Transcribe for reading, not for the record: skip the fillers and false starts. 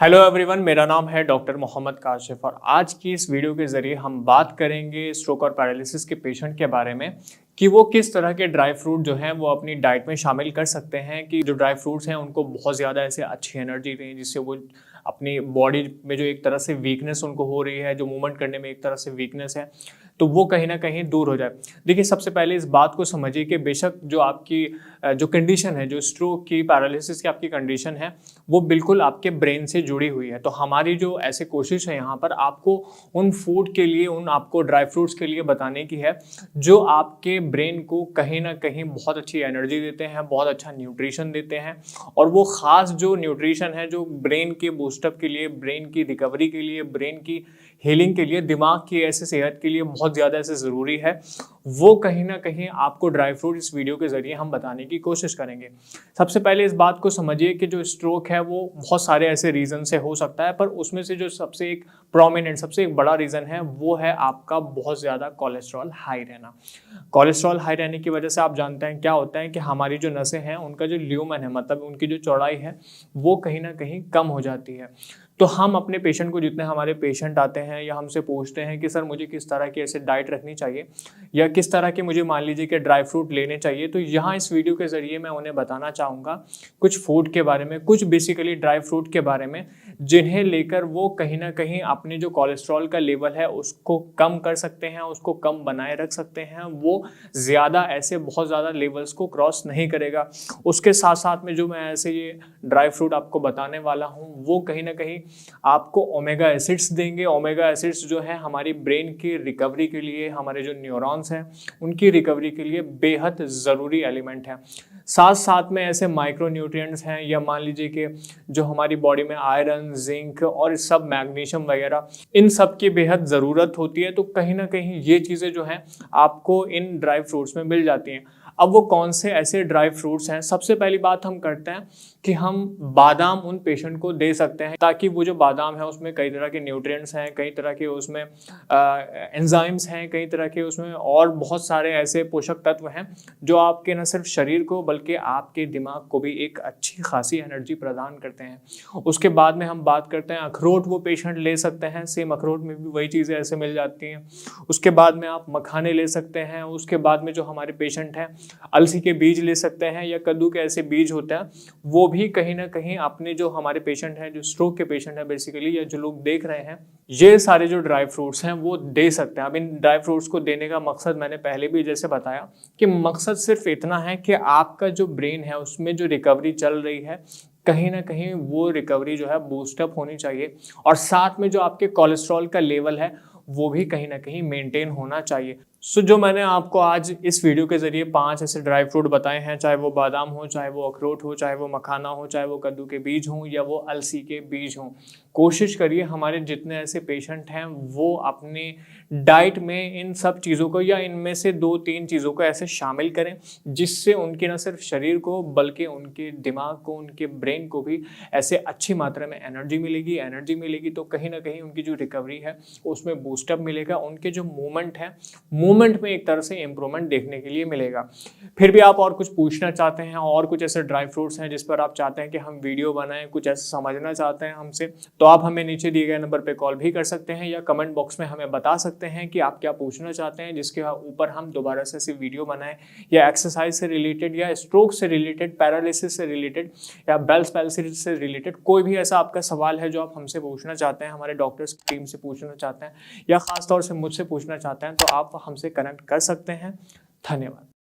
Hello everyone, मेरा नाम है डॉक्टर मोहम्मद काशिफ और आज की इस वीडियो के ज़रिए हम बात करेंगे स्ट्रोक और पैरालिसिस के पेशेंट के बारे में कि वो किस तरह के ड्राई फ्रूट जो हैं वो अपनी डाइट में शामिल कर सकते हैं कि जो ड्राई फ्रूट्स हैं उनको बहुत ज़्यादा ऐसे अच्छी एनर्जी दें जिससे वो अपनी बॉडी में जो एक तरह से वीकनेस उनको हो रही है, जो मूवमेंट करने में एक तरह से वीकनेस है, तो वो कहीं ना कहीं दूर हो जाए। देखिए, सबसे पहले इस बात को समझिए कि बेशक जो आपकी जो कंडीशन है, जो स्ट्रोक की पैरालिसिस की आपकी कंडीशन है, वो बिल्कुल आपके ब्रेन से जुड़ी हुई है। तो हमारी जो ऐसे कोशिश है यहाँ पर आपको उन फूड के लिए, उन आपको ड्राई फ्रूट्स के लिए बताने की है जो आपके ब्रेन को कहीं ना कहीं बहुत अच्छी एनर्जी देते हैं, बहुत अच्छा न्यूट्रिशन देते हैं। और वो ख़ास जो न्यूट्रिशन है जो ब्रेन के बूस्टअप के लिए, ब्रेन की रिकवरी के लिए, ब्रेन की हीलिंग के लिए, दिमाग की ऐसे सेहत के लिए बहुत ज़्यादा ऐसे ज़रूरी है, वो कहीं ना कहीं आपको ड्राई फ्रूट इस वीडियो के ज़रिए हम बताने की कोशिश करेंगे। सबसे पहले इस बात को समझिए कि जो स्ट्रोक है वो बहुत सारे ऐसे रीज़न से हो सकता है, पर उसमें से जो सबसे एक प्रोमिनेंट, सबसे एक बड़ा रीज़न है वो है आपका बहुत ज़्यादा कोलेस्ट्रॉल हाई रहना। कोलेस्ट्रॉल हाई रहने की वजह से आप जानते हैं क्या होता है कि हमारी जो नसें हैं उनका जो ल्यूमन है, मतलब उनकी जो चौड़ाई है, वो कहीं ना कहीं कम हो जाती है। तो हम अपने पेशेंट को, जितने हमारे पेशेंट आते हैं या हमसे पूछते हैं कि सर मुझे किस तरह की ऐसे डाइट रखनी चाहिए या किस तरह के मुझे मान लीजिए कि ड्राई फ्रूट लेने चाहिए, तो यहाँ इस वीडियो के ज़रिए मैं उन्हें बताना चाहूँगा कुछ फूड के बारे में, कुछ बेसिकली ड्राई फ्रूट के बारे में, जिन्हें लेकर वो कहीं ना कहीं अपने जो कोलेस्ट्रॉल का लेवल है उसको कम कर सकते हैं, उसको कम बनाए रख सकते हैं, वो ज़्यादा ऐसे बहुत ज़्यादा लेवल्स को क्रॉस नहीं करेगा। उसके साथ साथ में जो मैं ऐसे ये ड्राई फ्रूट आपको बताने वाला हूँ वो कहीं ना कहीं आपको ओमेगा एसिड्स देंगे। ओमेगा एसिड्स जो है हमारी ब्रेन की रिकवरी के लिए, हमारे जो न्यूरॉन्स हैं उनकी रिकवरी के लिए बेहद ज़रूरी एलिमेंट है। साथ साथ में ऐसे माइक्रो न्यूट्रिएंट्स हैं, या मान लीजिए कि जो हमारी बॉडी में आयरन, जिंक और सब मैग्नीशियम वगैरह, इन सब की बेहद ज़रूरत होती है। तो कहीं ना कहीं ये चीज़ें जो हैं आपको इन ड्राई फ्रूट्स में मिल जाती हैं। अब वो कौन से ऐसे ड्राई फ्रूट्स हैं? सबसे पहली बात हम करते हैं कि हम बादाम उन पेशेंट को दे सकते हैं, ताकि वो जो बादाम है उसमें कई तरह के न्यूट्रिएंट्स हैं, कई तरह के उसमें एंजाइम्स हैं, कई तरह के उसमें और बहुत सारे ऐसे पोषक तत्व हैं जो आपके न सिर्फ शरीर को बल्कि आपके दिमाग को भी एक अच्छी खासी एनर्जी प्रदान करते हैं। उसके बाद में हम बात करते हैं अखरोट, वो पेशेंट ले सकते हैं, सेम अखरोट में भी वही चीज़ें ऐसे मिल जाती हैं। उसके बाद में आप मखाने ले सकते हैं। उसके बाद में जो हमारे पेशेंट हैं अलसी के बीज ले सकते हैं, या कद्दू के ऐसे बीज होते हैं, वो भी कहीं ना कहीं अपने जो हमारे पेशेंट हैं, जो स्ट्रोक के पेशेंट हैं बेसिकली, या जो लोग देख रहे हैं, ये सारे जो ड्राई फ्रूट्स हैं वो दे सकते हैं। अब इन ड्राई फ्रूट्स को देने का मकसद मैंने पहले भी जैसे बताया कि मकसद सिर्फ इतना है कि आपका जो ब्रेन है उसमें जो रिकवरी चल रही है, कहीं ना कहीं वो रिकवरी जो है बूस्टअप होनी चाहिए, और साथ में जो आपके कोलेस्ट्रॉल का लेवल है वो भी कहीं ना कहीं मेंटेन होना चाहिए। सो जो मैंने आपको आज इस वीडियो के जरिए 5 ऐसे ड्राई फ्रूट बताए हैं, चाहे वो बादाम हो, चाहे वो अखरोट हो, चाहे वो मखाना हो, चाहे वो कद्दू के बीज हों, या वो अलसी के बीज हों, कोशिश करिए हमारे जितने ऐसे पेशेंट हैं वो अपने डाइट में इन सब चीज़ों को, या इनमें से 2-3 चीज़ों को ऐसे शामिल करें जिससे उनके न सिर्फ शरीर को बल्कि उनके दिमाग को, उनके ब्रेन को भी ऐसे अच्छी मात्रा में एनर्जी मिलेगी। तो कहीं ना कहीं उनकी जो रिकवरी है उसमें बूस्टअप मिलेगा, उनके जो मूवमेंट है, मूवमेंट में एक तरह से इंप्रूवमेंट देखने के लिए मिलेगा। फिर भी आप और कुछ पूछना चाहते हैं, और कुछ ऐसे ड्राई फ्रूट्स हैं जिस पर आप चाहते हैं कि हम वीडियो बनाएं, कुछ ऐसा समझना चाहते हैं हमसे, तो आप हमें नीचे दिए गए नंबर पे कॉल भी कर सकते हैं, या कमेंट बॉक्स में हमें बता सकते हैं कि आप क्या पूछना चाहते हैं, जिसके ऊपर हम दोबारा से ऐसी वीडियो बनाएं, या एक्सरसाइज से रिलेटेड, या स्ट्रोक से रिलेटेड, पैरालिसिस से रिलेटेड, या बेल्स पैल्सी से रिलेटेड कोई भी ऐसा आपका सवाल है जो आप हमसे पूछना चाहते हैं, हमारे डॉक्टर्स की टीम से पूछना चाहते हैं, या खासतौर से मुझसे पूछना चाहते हैं, तो आप हमसे कनेक्ट कर सकते हैं। धन्यवाद।